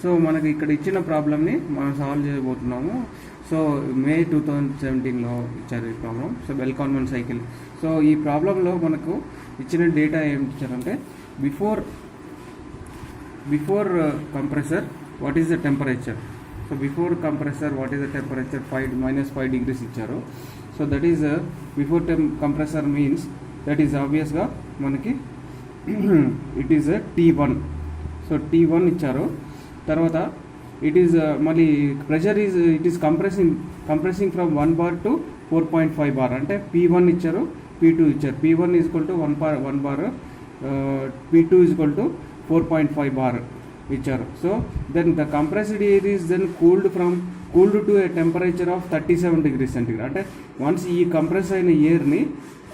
So మనకి ఇక్కడ ఇచ్చిన ప్రాబ్లమ్ని మనం సాల్వ్ చేయబోతున్నాము. సో మే 2017లో ఇచ్చారు ఈ problem. So bell convent cycle. So ఈ ప్రాబ్లంలో మనకు ఇచ్చిన డేటా ఏం ఇచ్చారంటే before compressor what is the temperature. So before compressor what is the temperature -5 degrees ఇచ్చారు. So that is before compressor means that is ఆబ్వియస్గా మనకి it is T1. So T1 ఇచ్చారు. తర్వాత ఇట్ ఈస్ మళ్ళీ pressure it is compressing from 1 bar to 4.5 bar. అంటే P1 ఇచ్చారు, P2 ఇచ్చారు. P1 is equal to 1 bar, P2 is equal to 4.5 bar ఇచ్చారు. So then the compressed air is then cooled to a temperature of 37 degrees centigrade. అంటే once ఈ compress అయిన ఎయిర్ని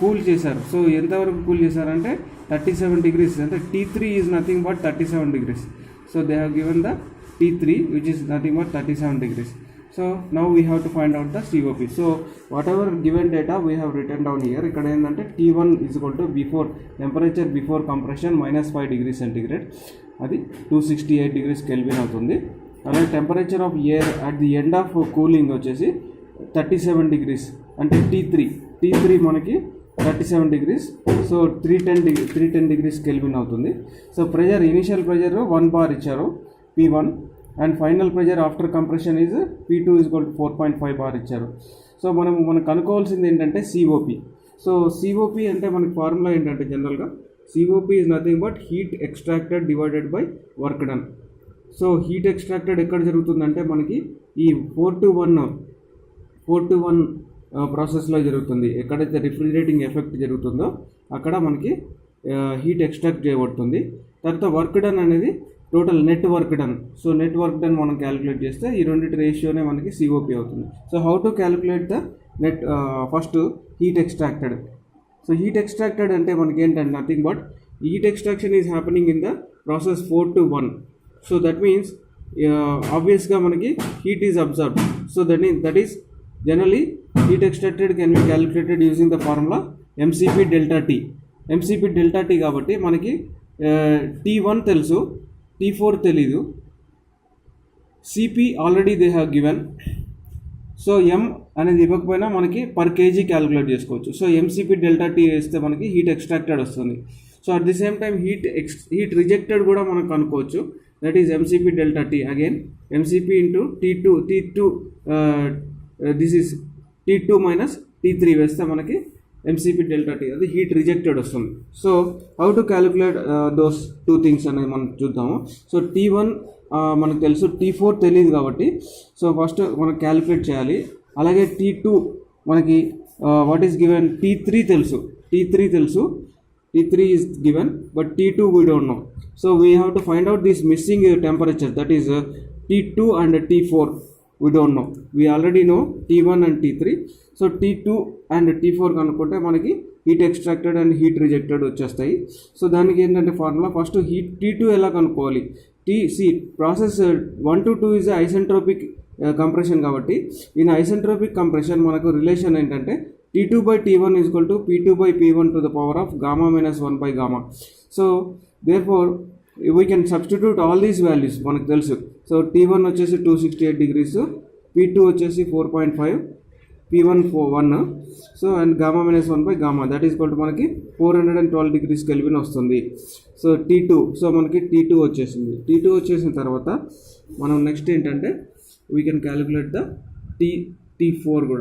cool చేశారు. So ఎంతవరకు కూల్ చేశారంటే 37 degrees. అంటే T3 is nothing but 37 degrees. So they have given the T3 which is nothing but 37 degrees. So now we have to find out the COP. So whatever given data we have written down here. ikkada endante T1 is equal to temperature before compression -5 degrees centigrade, adi 268 degrees Kelvin avutundi. Alage temperature of air at the end of cooling vachesi 37 degrees ante T3 manaki 37 degrees. So 310 degrees Kelvin అవుతుంది. So pressure initial pressure 1 bar ఇచ్చారు P1 and final pressure after compression is P2 is equal to 4.5 bar ఇచ్చారు. So మనకు కనుక్కోవాల్సింది ఏంటంటే COP. So COP అంటే మనకి formula ఏంటంటే జనరల్గా COP is nothing but heat extracted divided by work done. So heat extracted ఎక్కడ జరుగుతుందంటే మనకి ఈ 4 to 1 ప్రాసెస్లో జరుగుతుంది. ఎక్కడైతే రిఫ్రిజిరేటింగ్ ఎఫెక్ట్ జరుగుతుందో అక్కడ మనకి హీట్ ఎక్స్ట్రాక్ట్ చేయబడుతుంది. తర్వాత వర్క్ డన్ అనేది total net work done. So net work done మనం క్యాలిక్యులేట్ చేస్తే ఈ రెండింటి రేషియోనే మనకి COP అవుతుంది. So how to calculate the net first heat extracted. So heat extracted అంటే మనకి ఏంటంటే nothing but heat extraction is happening in the process 4 to 1. So that means ఆబ్వియస్గా మనకి heat is observed. So that is generally heat extracted can be calculated using the formula MCP delta T. MCP delta T కాబట్టి మనకి T1 తెలుసు, T4 తెలీదు, CP already they have given. So M అనేది ఇవ్వకపోయినా మనకి per KG calculate చేసుకోవచ్చు. So MCP delta T వేస్తే మనకి హీట్ ఎక్స్ట్రాక్టెడ్ వస్తుంది. So at the same time heat rejected కూడా మనం కనుక్కోవచ్చు. That is MCP delta T again MCP into T2 this is T2 minus T3 వేస్తే మనకి MCP delta T అది హీట్ రిజెక్టెడ్ వస్తుంది. So how to calculate those 2 things అనేది మనం చూద్దాము. సో T1 మనకు తెలుసు, T4 తెలియదు కాబట్టి సో ఫస్ట్ మనం క్యాలిక్యులేట్ చేయాలి. అలాగే T2 మనకి వాట్ ఈస్ గివెన్ T3 తెలుసు, T3 is given but T2 we don't know. So we have to find out this missing temperature that is T2 and T4. We don't know. We already know T1 and T3. So T2 and T4 కనుక్కుంటే మనకి heat extracted and heat rejected వచ్చేస్తాయి. So దానికి ఏంటంటే formula first T2 ఎలా కనుక్కోవాలి. Process 1 to 2 is isentropic compression కాబట్టి in isentropic compression మనకు relation ఏంటంటే T2/T1 is equal to P2/P1 to the power of gamma minus 1 by gamma. So therefore we can substitute all these values మనకు తెలుసు. So T1 వచ్చేసి 268 degrees, P2 వచ్చేసి 4.5, P1 1. So and gamma minus 1 by gamma that is equal to మనకి 412 degrees Kelvin వస్తుంది. So so మనకి T2 వచ్చేసింది. T2 వచ్చేసిన తర్వాత మనం నెక్స్ట్ ఏంటంటే we can calculate the T4 కూడా.